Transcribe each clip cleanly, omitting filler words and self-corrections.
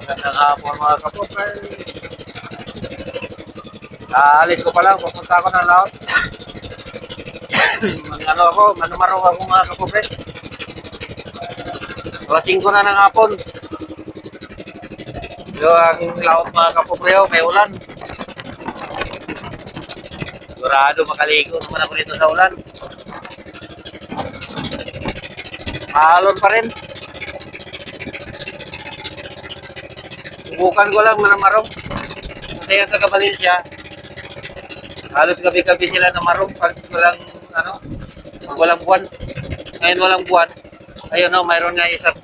Gandang hapon mga kapupre. Kaalis ko pa lang, pupunta ako ng laot. Ano ako, manumaro ako mga kapupre. Alas 5 na ng hapon. Yung ang laot mga kapupre, may ulan. Sigurado makaligo naman ako dito sa ulan. Maalon pa rin. Subukan ko lang manamarong. Kasi ang taga Valencia, halos gabi-gabi sila namarong pag walang, pag walang buwan. Ngayon walang buwan. Ayun o, mayroon nga isang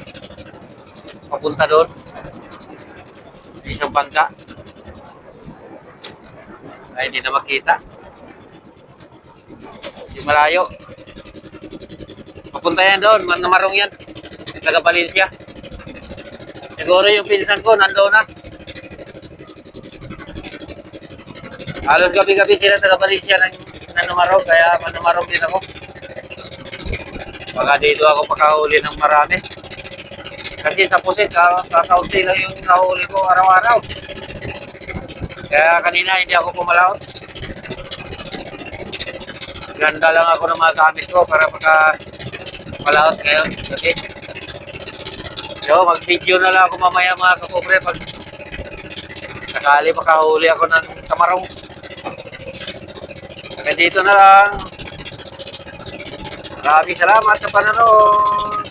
papunta doon. Isang bangka. Ay, hindi na makita. Hindi malayo. Papunta yan doon, namarong yan. Taga Valencia. Siguro yung pinsan ko, nandoon na. Halos gabi-gabi sila taga Valencia ng namarong, kaya manumarong din ako. Baka dito ako pakahuli ng marami. Kasi sa pusit, kakaunti lang yung nahuli ko araw-araw. Kaya kanina hindi ako pumalaot. Ganda lang ako ng mga gamit ko para makapalaot ngayon. Okay. So, mag-video na lang ako mamaya mga kapupre pag sakali makahuli ako ng kamarong. Kaya dito na lang. Maraming salamat sa panonood.